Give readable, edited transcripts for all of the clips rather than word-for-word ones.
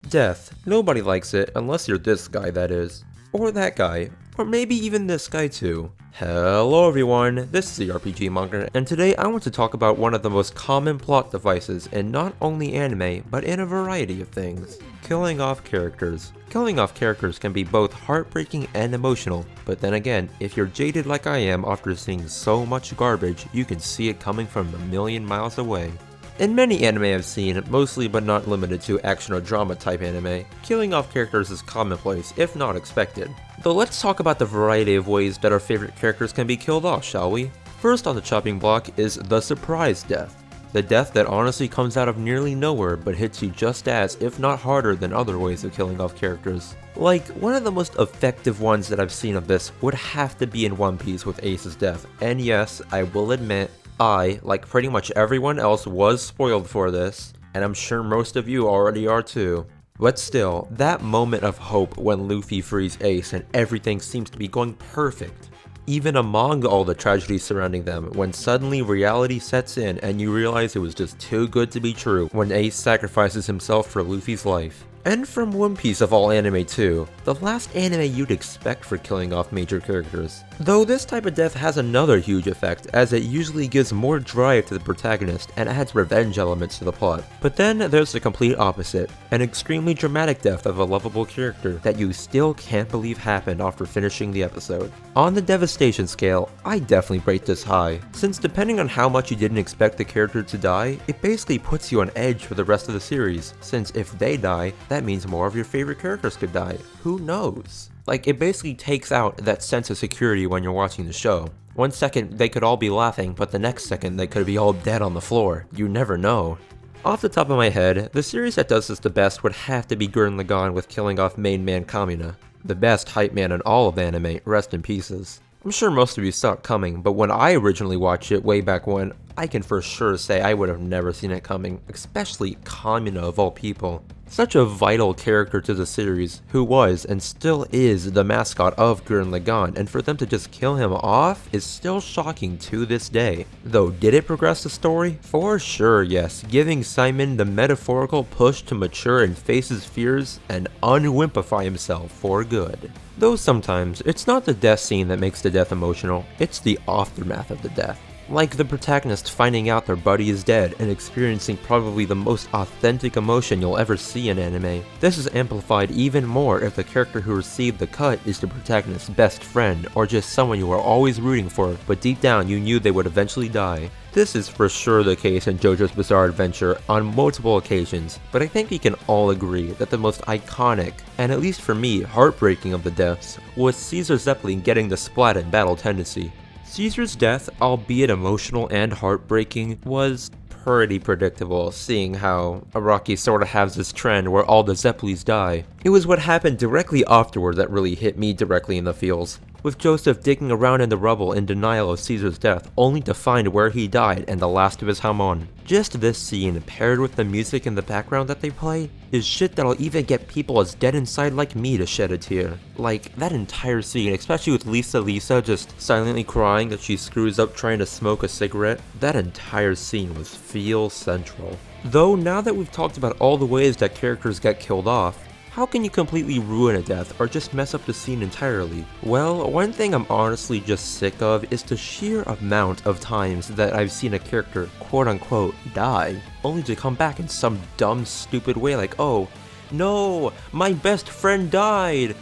Death. Nobody likes it, unless you're this guy, that is. Or that guy. Or maybe even this guy too. Hello everyone, this is the RPG Monger, and today I want to talk about one of the most common plot devices in not only anime, but in a variety of things. Killing off characters. Killing off characters can be both heartbreaking and emotional, but then again, if you're jaded like I am after seeing so much garbage, you can see it coming from a million miles away. In many anime I've seen, mostly but not limited to action or drama type anime, killing off characters is commonplace, if not expected. Though let's talk about the variety of ways that our favorite characters can be killed off, shall we? First on the chopping block is the surprise death. The death that honestly comes out of nearly nowhere but hits you just as, if not harder than other ways of killing off characters. Like, one of the most effective ones that I've seen of this would have to be in One Piece with Ace's death, and yes, I will admit, I, like pretty much everyone else, was spoiled for this, and I'm sure most of you already are too. But still, that moment of hope when Luffy frees Ace and everything seems to be going perfect. Even among all the tragedies surrounding them, when suddenly reality sets in and you realize it was just too good to be true when Ace sacrifices himself for Luffy's life. And from One Piece of all anime too, the last anime you'd expect for killing off major characters. Though this type of death has another huge effect, as it usually gives more drive to the protagonist and adds revenge elements to the plot. But then there's the complete opposite, an extremely dramatic death of a lovable character that you still can't believe happened after finishing the episode. On the devastation scale, I definitely rate this high, since depending on how much you didn't expect the character to die, it basically puts you on edge for the rest of the series, since if they die, that means more of your favorite characters could die. Who knows? Like, it basically takes out that sense of security when you're watching the show. One second they could all be laughing, but the next second they could be all dead on the floor. You never know. Off the top of my head, the series that does this the best would have to be Gurren Lagann with killing off main man Kamina. The best hype man in all of anime, rest in pieces. I'm sure most of you saw it coming, but when I originally watched it way back when, I can for sure say I would have never seen it coming, especially Kamina of all people. Such a vital character to the series, who was and still is the mascot of Gurren Lagann, and for them to just kill him off is still shocking to this day. Though did it progress the story? For sure yes, giving Simon the metaphorical push to mature and face his fears and unwimpify himself for good. Though sometimes, it's not the death scene that makes the death emotional, it's the aftermath of the death. Like the protagonist finding out their buddy is dead and experiencing probably the most authentic emotion you'll ever see in anime. This is amplified even more if the character who received the cut is the protagonist's best friend, or just someone you were always rooting for, but deep down you knew they would eventually die. This is for sure the case in JoJo's Bizarre Adventure on multiple occasions, but I think we can all agree that the most iconic, and at least for me, heartbreaking of the deaths, was Caesar Zeppelin getting the splat and battle tendency. Caesar's death, albeit emotional and heartbreaking, was pretty predictable, seeing how Araki sort of has this trend where all the Zeppelins die. It was what happened directly afterward that really hit me directly in the feels, with Joseph digging around in the rubble in denial of Caesar's death, only to find where he died and the last of his Hamon. Just this scene, paired with the music in the background that they play, is shit that'll even get people as dead inside like me to shed a tear. Like, that entire scene, especially with Lisa just silently crying that she screws up trying to smoke a cigarette, that entire scene was feel central. Though now that we've talked about all the ways that characters get killed off, how can you completely ruin a death or just mess up the scene entirely? Well, one thing I'm honestly just sick of is the sheer amount of times that I've seen a character quote-unquote die, only to come back in some dumb stupid way like, oh, no, my best friend died!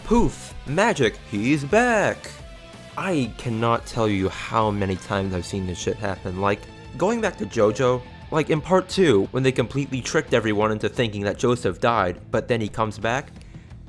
Poof, magic, he's back! I cannot tell you how many times I've seen this shit happen, like, going back to JoJo, like in part 2, when they completely tricked everyone into thinking that Joseph died, but then he comes back.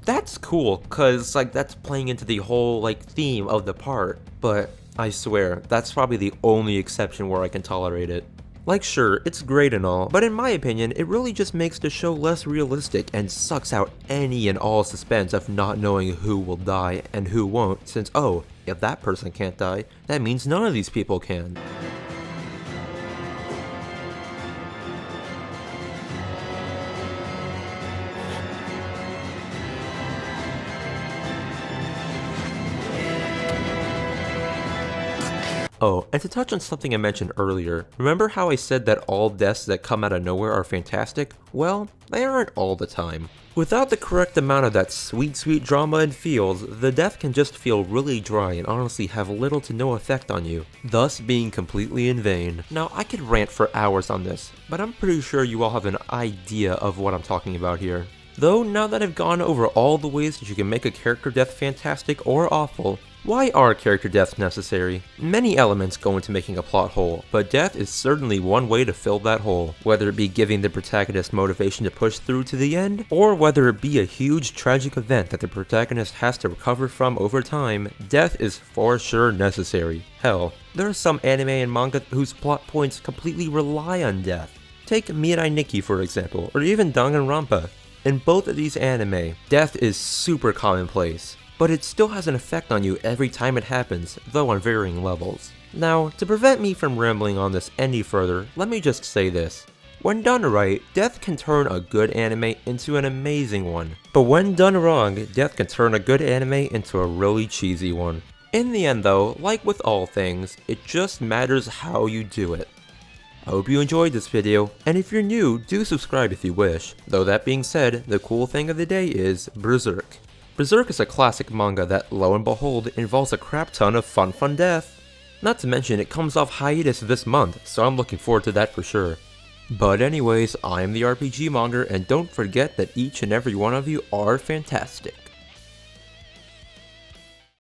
That's cool, cause like that's playing into the whole like theme of the part, but I swear, that's probably the only exception where I can tolerate it. Like sure, it's great and all, but in my opinion, it really just makes the show less realistic and sucks out any and all suspense of not knowing who will die and who won't, since oh, if that person can't die, that means none of these people can. Oh, and to touch on something I mentioned earlier, remember how I said that all deaths that come out of nowhere are fantastic? Well, they aren't all the time. Without the correct amount of that sweet drama and feels, the death can just feel really dry and honestly have little to no effect on you, thus being completely in vain. Now, I could rant for hours on this, but I'm pretty sure you all have an idea of what I'm talking about here. Though, now that I've gone over all the ways that you can make a character death fantastic or awful, why are character deaths necessary? Many elements go into making a plot hole, but death is certainly one way to fill that hole, whether it be giving the protagonist motivation to push through to the end, or whether it be a huge tragic event that the protagonist has to recover from over time, death is for sure necessary. Hell, there are some anime and manga whose plot points completely rely on death. Take Mirai Nikki for example, or even Danganronpa. In both of these anime, death is super commonplace, but it still has an effect on you every time it happens, though on varying levels. Now, to prevent me from rambling on this any further, let me just say this. When done right, death can turn a good anime into an amazing one. But when done wrong, death can turn a good anime into a really cheesy one. In the end though, like with all things, it just matters how you do it. I hope you enjoyed this video, and if you're new, do subscribe if you wish. Though that being said, the cool thing of the day is Berserk. Berserk is a classic manga that, lo and behold, involves a crap ton of fun death. Not to mention it comes off hiatus this month, so I'm looking forward to that for sure. But anyways, I'm the RPG Monger, and don't forget that each and every one of you are fantastic.